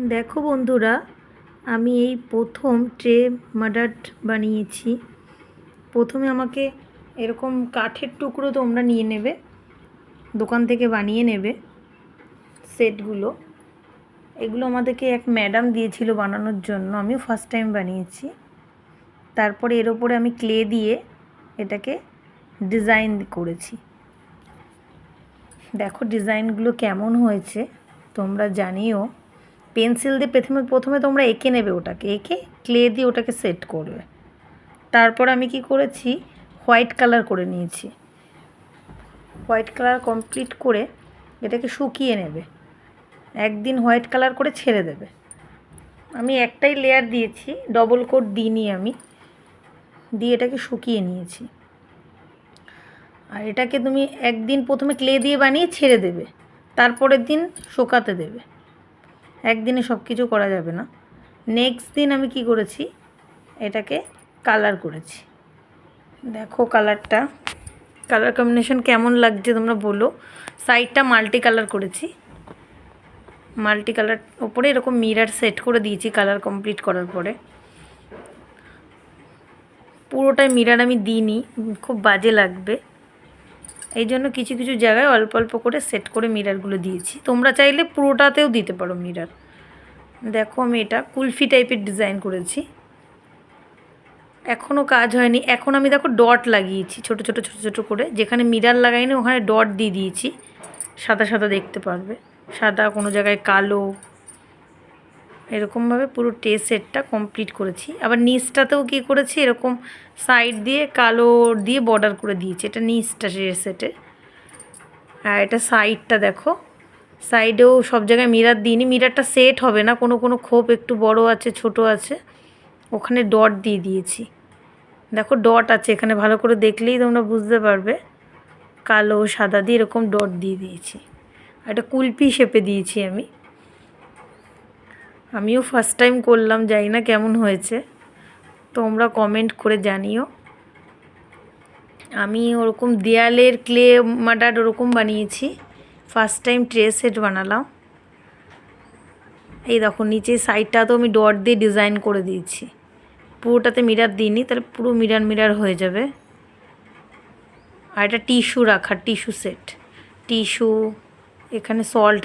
দেখো বন্ধুরা, আমি এই প্রথম ট্রে মাডার্ট বানিয়েছি। প্রথমে আমাকে এরকম কাঠের টুকরো তোমরা নিয়ে নেবে, দোকান থেকে বানিয়ে নেবে সেটগুলো। এগুলো আমাদেরকে এক ম্যাডাম দিয়েছিল বানানোর জন্য, আমিও ফার্স্ট টাইম বানিয়েছি। তারপরে এর ওপরে আমি ক্লে দিয়ে এটাকে ডিজাইন করেছি। দেখো ডিজাইনগুলো কেমন হয়েছে তোমরা জানিও। পেন্সিল দিয়ে প্রথমে তোমরা এঁকে নেবে, ওটাকে এঁকে ক্লে দিয়ে ওটাকে সেট করবে। তারপর আমি কি করেছি, হোয়াইট কালার করে নিয়েছি। হোয়াইট কালার কমপ্লিট করে এটাকে শুকিয়ে নেবে, একদিন হোয়াইট কালার করে ছেড়ে দেবে। আমি একটাই লেয়ার দিয়েছি, ডবল কোট দিইনি আমি, দিয়ে এটাকে শুকিয়ে নিয়েছি। আর এটাকে তুমি একদিন প্রথমে ক্লে দিয়ে বানিয়ে ছেড়ে দেবে, তারপরের দিন শুকাতে দেবে। একদিনে সব কিছু করা যাবে না। নেক্সট দিন আমি কি করেছি, এটাকে কালার করেছি। দেখো কালার কম্বিনেশন কেমন লাগছে তোমরা বলো। সাইডটা মাল্টি কালার করেছি, মাল্টি কালার ওপরে এরকম মিরার সেট করে দিয়েছি কালার কমপ্লিট করার পরে। পুরোটাই মিরার আমি দিইনি, খুব বাজে লাগবে, এই জন্য কিছু কিছু জায়গায় অল্প অল্প করে সেট করে মিরারগুলো দিয়েছি। তোমরা চাইলে পুরোটাতেও দিতে পারো মিরার। দেখো আমি এটা কুলফি টাইপের ডিজাইন করেছি, এখনও কাজ হয়নি। এখন আমি দেখো ডট লাগিয়েছি ছোট ছোট ছোট ছোট করে, যেখানে মিরার লাগাইনি ওখানে ডট দিয়ে দিয়েছি। সাদা সাদা দেখতে পারবে, সাদা কোনো জায়গায় কালো, এরকমভাবে পুরো ট্রে সেটটা কমপ্লিট করেছি। আবার নিচটাতেও কী করেছি, এরকম সাইড দিয়ে কালো দিয়ে বর্ডার করে দিয়েছি। এটা নিচটা ট্রে সেটের। আর এটা সাইডটা দেখো, সাইডেও সব জায়গায় মিরার দিইনি, মিরারটা সেট হবে না, কোনো কোনো খোপ একটু বড় আছে ছোট আছে, ওখানে ডট দিয়ে দিয়েছি। দেখো ডট আছে এখানে, ভালো করে দেখলেই তোমরা বুঝতে পারবে, কালো সাদা দিয়ে এরকম ডট দিয়ে দিয়েছি। আর এটা কুলপি শেপে দিয়েছি আমিও ফার্স্ট টাইম করলাম, জানি না কেমন হয়েছে, তোমরা কমেন্ট করে জানিও। আমি ওরকম দেয়ালের ক্লে মাডার ওরকম বানিয়েছি, ফার্স্ট টাইম ট্রে সেট বানালাম। এই দেখো নিচে সাইডটা তো আমি ডট দিয়ে ডিজাইন করে দিয়েছি, পুরোটাতে মিরার দিইনি, তাহলে পুরো মিরার মিরার হয়ে যাবে। আর এটা টিস্যু রাখার, টিস্যু সেট, টিস্যু, এখানে সল্ট